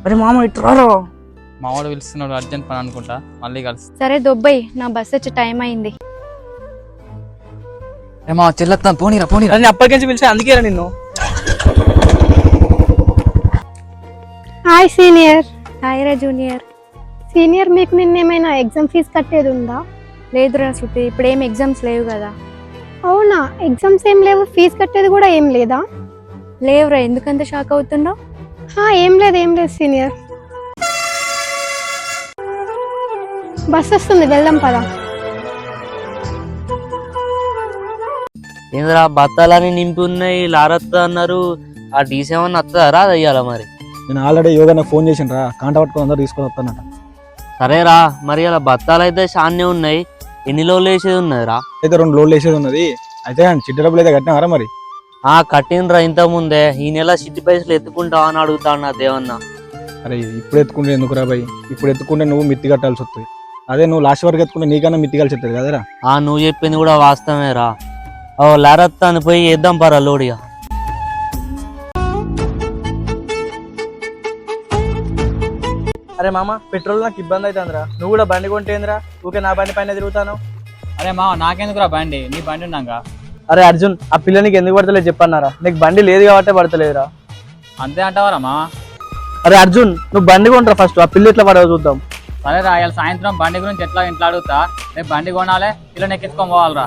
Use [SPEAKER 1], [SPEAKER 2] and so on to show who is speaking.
[SPEAKER 1] అరే మామ ఇట్రారో.
[SPEAKER 2] మావాడు పిలుస్తున్నాడు, అర్జెంట్ పని అనుకుంటా, మళ్ళీ కలుసు.
[SPEAKER 3] సరే దొబ్బయ్, నా బస్ వచ్చే టైం అయింది.
[SPEAKER 1] మా చెల్లెత్తాను, పోనీరా పోనీరా.
[SPEAKER 4] నేను అప్పటికించి పిలిచా, అందుకేరా నిన్ను.
[SPEAKER 5] Hi senior.
[SPEAKER 3] హాయ్ రా జూనియర్.
[SPEAKER 5] సీనియర్, మీకు నిన్నేమైనా ఎగ్జామ్ ఫీజు కట్టేది ఉందా?
[SPEAKER 3] లేదురా శృతి, ఇప్పుడు ఏం ఎగ్జామ్స్ లేవు కదా.
[SPEAKER 5] అవునా, ఎగ్జామ్స్ ఏం లేవు, ఫీజు కట్టేది కూడా ఏం లేదా?
[SPEAKER 3] లేవురా, ఎందుకంత షాక్ అవుతున్నావు?
[SPEAKER 5] ఏం లేదు సీనియర్. బస్ వస్తుంది, వెళ్దాం పదా.
[SPEAKER 6] ఏంద్రా బత్తాలని నింపి ఉన్నాయి, లారత్త అన్నారు. ఆ డీ7 వస్తుందా అయ్యాల మరి?
[SPEAKER 7] నేను ఆల్రెడీ యోగా నాకు ఫోన్ చేసిండ్రా, కాంట పట్టుకొని అందరూ తీసుకొని వస్తానట.
[SPEAKER 6] సరేరా, మరి అలా బత్తాలు అయితే షాన్నే ఉన్నాయి, ఎన్ని లోన్లు వేసేది ఉన్నదిరా?
[SPEAKER 7] అయితే 2 లోన్లు వేసేది ఉన్నది. అయితే చిట్టి డబ్బులు అయితే కట్టినారా మరి?
[SPEAKER 6] కట్టినరా ఇంత ముందే. ఈ నెల చిట్టి పైసలు ఎత్తుకుంటావా అని అడుగుతాడు నా దేవన్న.
[SPEAKER 7] అరే ఇప్పుడు ఎత్తుకుంటే ఎందుకు రా భయ్? ఇప్పుడు ఎత్తుకుంటే నువ్వు మిత్తి కట్టాల్సి వస్తుంది. అదే నువ్వు లాస్ట్ వరకు ఎత్తుకుంటే నీకన్నా మిత్తి కలిసి వస్తుంది కదరా.
[SPEAKER 6] నువ్వు చెప్పింది కూడా వాస్తవేరా. లారత్త అని పోయి వేద్దాం పరా లోడిగా.
[SPEAKER 4] అరే మామ, పెట్రోల్ నాకు ఇబ్బంది అవుతుందిరా. నువ్వు కూడా బండి కొంటేందిరా, ఊకే నా బండి పైన తిరుగుతాను.
[SPEAKER 2] అరే మావ, నాకెందుకురా బండి, నీ బండి ఉన్నాక.
[SPEAKER 4] అరే అర్జున్, ఆ పిల్ల నీకు ఎందుకు పడతలేదు చెప్పన్నారా? నీకు బండి లేదు కాబట్టే పడతలేదురా.
[SPEAKER 2] అంతే అంటావరా మావ?
[SPEAKER 4] అరే అర్జున్, నువ్వు బండి కొంటరా ఫస్ట్, ఆ పిల్ల ఎట్లా పడవ చూద్దాం.
[SPEAKER 2] సరే రా, ఇవాళ సాయంత్రం బండి గురించి ఎట్లా ఇంట్లో అడుగుతా. రేపు బండి కొనాలి, పిల్లని ఎక్కించుకొని పోవాలరా.